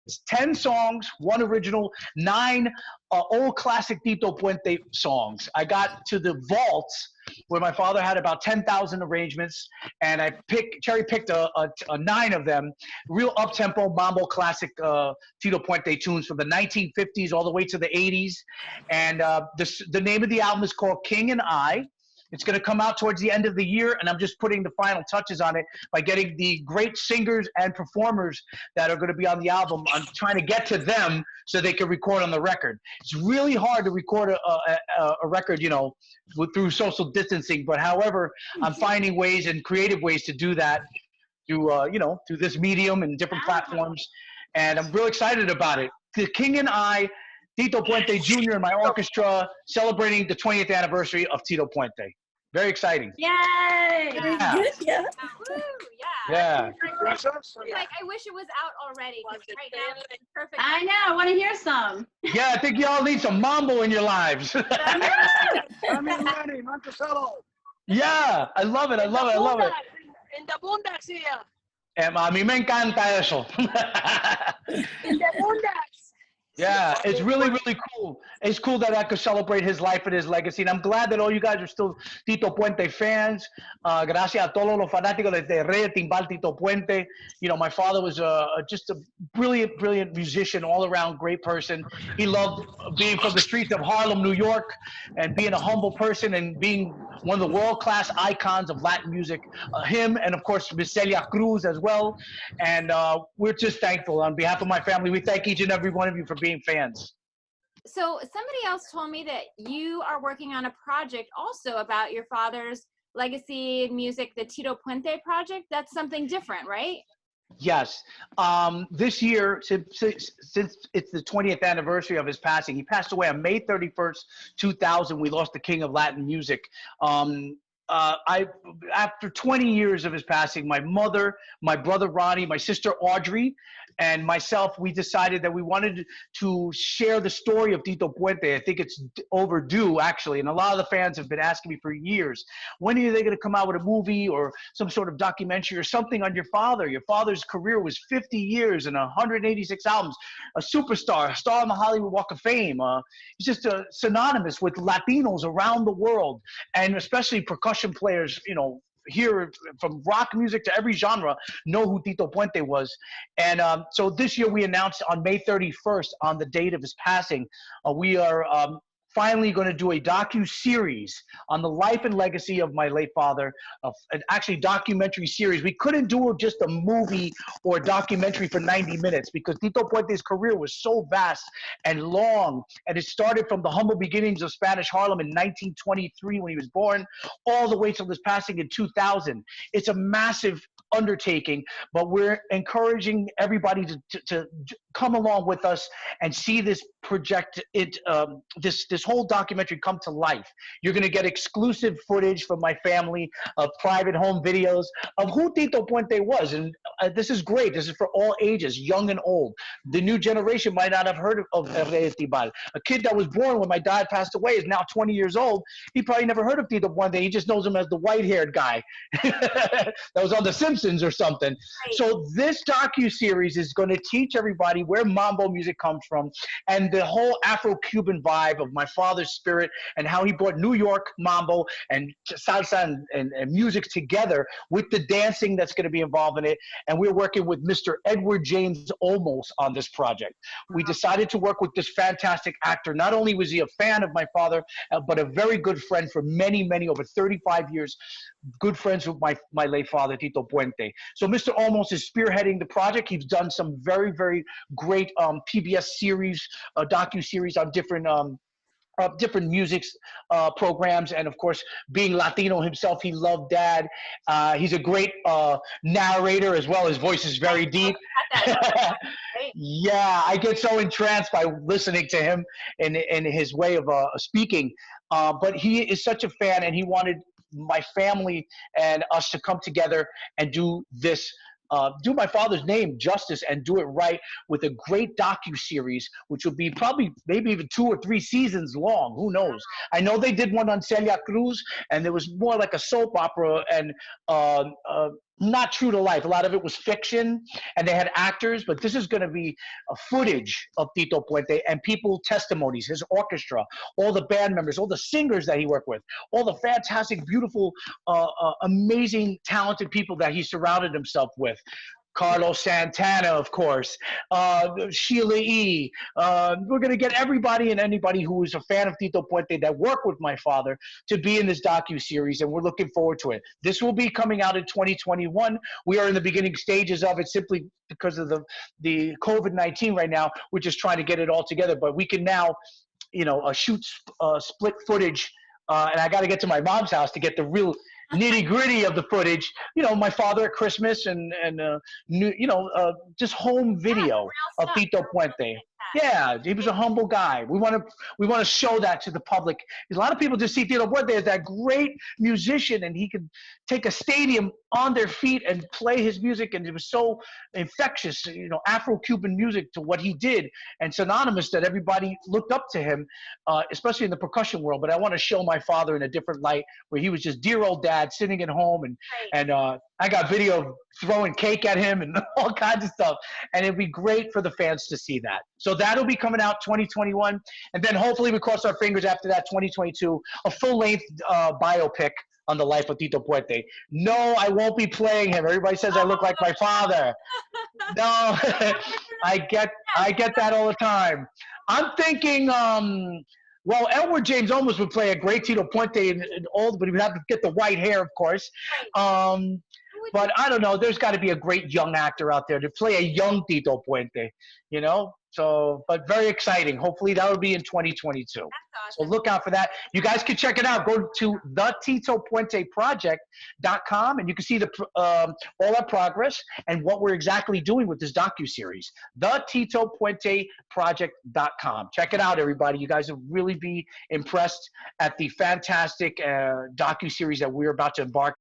It's 10 songs, one original, 9 old classic Tito Puente songs. I got to the vaults where my father had about 10,000 arrangements, and I cherry-picked a 9 of them, real up-tempo mambo classic Tito Puente tunes from the 1950s all the way to the 80s. And the name of the album is called King and I. It's going to come out towards the end of the year, and I'm just putting the final touches on it by getting the great singers and performers that are going to be on the album. I'm trying to get to them so they can record on the record. It's really hard to record a record, you know, through social distancing, but however, I'm finding ways and creative ways to do that through, you know, through this medium and different platforms, and I'm really excited about it. The King and I, Tito Puente Jr. and my orchestra celebrating the 20th anniversary of Tito Puente. Very exciting. Yay! Yeah. Yeah. Woo, yeah. Yeah. Like, I wish it was out already, because right now it's perfect. I know. I want to hear some. Yeah, I think y'all need some mambo in your lives. Yeah, I love it. I love it. I love it. In the boondocks here. A mí me encanta eso. In the boondocks. Yeah, it's really, really cool. It's cool that I could celebrate his life and his legacy. And I'm glad that all you guys are still Tito Puente fans. Gracias a todos los fanáticos de Rey Timbal Tito Puente. You know, my father was just a brilliant, brilliant musician, all-around great person. He loved being from the streets of Harlem, New York, and being a humble person and being one of the world-class icons of Latin music. Him and, of course, Miss Celia Cruz as well. And we're just thankful. On behalf of my family, we thank each and every one of you for being fans. So somebody else told me that you are working on a project also about your father's legacy music, the Tito Puente project. That's something different, right? Yes. This year, since it's the 20th anniversary of his passing, he passed away on May 31st, 2000. We lost the king of Latin music. After 20 years of his passing, my mother, my brother Ronnie, my sister Audrey, and myself, we decided that we wanted to share the story of Tito Puente. I think it's overdue, actually, and a lot of the fans have been asking me for years, when are they going to come out with a movie or some sort of documentary or something on your father? Your father's career was 50 years and 186 albums, a superstar, a star on the Hollywood Walk of Fame. He's just synonymous with Latinos around the world, and especially percussion players, you know, here from rock music to every genre know who Tito Puente was. And so this year we announced on May 31st, on the date of his passing, we are finally going to do a docu-series on the life and legacy of my late father, an actually documentary series. We couldn't do just a movie or a documentary for 90 minutes because Tito Puente's career was so vast and long, and it started from the humble beginnings of Spanish Harlem in 1923 when he was born, all the way till his passing in 2000. It's a massive undertaking, but we're encouraging everybody to come along with us and see this project, this whole documentary come to life. You're going to get exclusive footage from my family of private home videos of who Tito Puente was. And this is great. This is for all ages, young and old. The new generation might not have heard of Rey Tibal. A kid that was born when my dad passed away is now 20 years old. He probably never heard of Tito Puente. He just knows him as the white-haired guy that was on The Simpsons or something. Right. So this docu-series is going to teach everybody where mambo music comes from and the whole Afro-Cuban vibe of my father's spirit and how he brought New York mambo and salsa and music together with the dancing that's going to be involved in it. And we're working with Mr. Edward James Olmos on this project. We decided to work with this fantastic actor. Not only was he a fan of my father, but a very good friend for many, many, over 35 years, good friends with my late father, Tito Puente. So Mr. Olmos is spearheading the project. He's done some very, very great PBS series, docu-series on different music programs. And of course, being Latino himself, he loved Dad. He's a great narrator as well. His voice is very deep. Yeah, I get so entranced by listening to him and his way of speaking. But he is such a fan, and he wanted my family and us to come together and do this, do my father's name justice and do it right with a great docu-series, which will be probably maybe even 2 or 3 seasons long. Who knows? I know they did one on Celia Cruz, and it was more like a soap opera, and not true to life. A lot of it was fiction, and they had actors, but this is going to be a footage of Tito Puente and people testimonies, his orchestra, all the band members, all the singers that he worked with, all the fantastic, beautiful, amazing, talented people that he surrounded himself with. Carlos Santana, of course, Sheila E. We're going to get everybody and anybody who is a fan of Tito Puente that worked with my father to be in this docuseries, and we're looking forward to it. This will be coming out in 2021. We are in the beginning stages of it simply because of the COVID-19 right now. We're just trying to get it all together, but we can now, shoot split footage, and I got to get to my mom's house to get the real nitty gritty of the footage. My father at Christmas and just home video of Tito Puente. Yeah, he was a humble guy. We want to show that to the public. A lot of people just see Tito Puente as that great musician, and he could take a stadium on their feet and play his music, and it was so infectious, Afro-Cuban music to what he did, and synonymous that everybody looked up to him, especially in the percussion world. But I want to show my father in a different light, where he was just dear old dad sitting at home, and I got video of throwing cake at him and all kinds of stuff, and it'd be great for the fans to see that. So that'll be coming out 2021, and then hopefully we cross our fingers after that 2022, a full-length biopic on the life of Tito Puente. No, I won't be playing him. Everybody says I look like my father. No, I get that all the time. I'm thinking, well, Edward James Olmos would play a great Tito Puente and old, but he would have to get the white hair, of course. But I don't know. There's got to be a great young actor out there to play a young Tito Puente, So, but very exciting. Hopefully that will be in 2022. That's awesome. So look out for that. You guys can check it out. Go to thetitopuenteproject.com, and you can see all our progress and what we're exactly doing with this docuseries. Thetitopuenteproject.com. Check it out, everybody. You guys will really be impressed at the fantastic docuseries that we're about to embark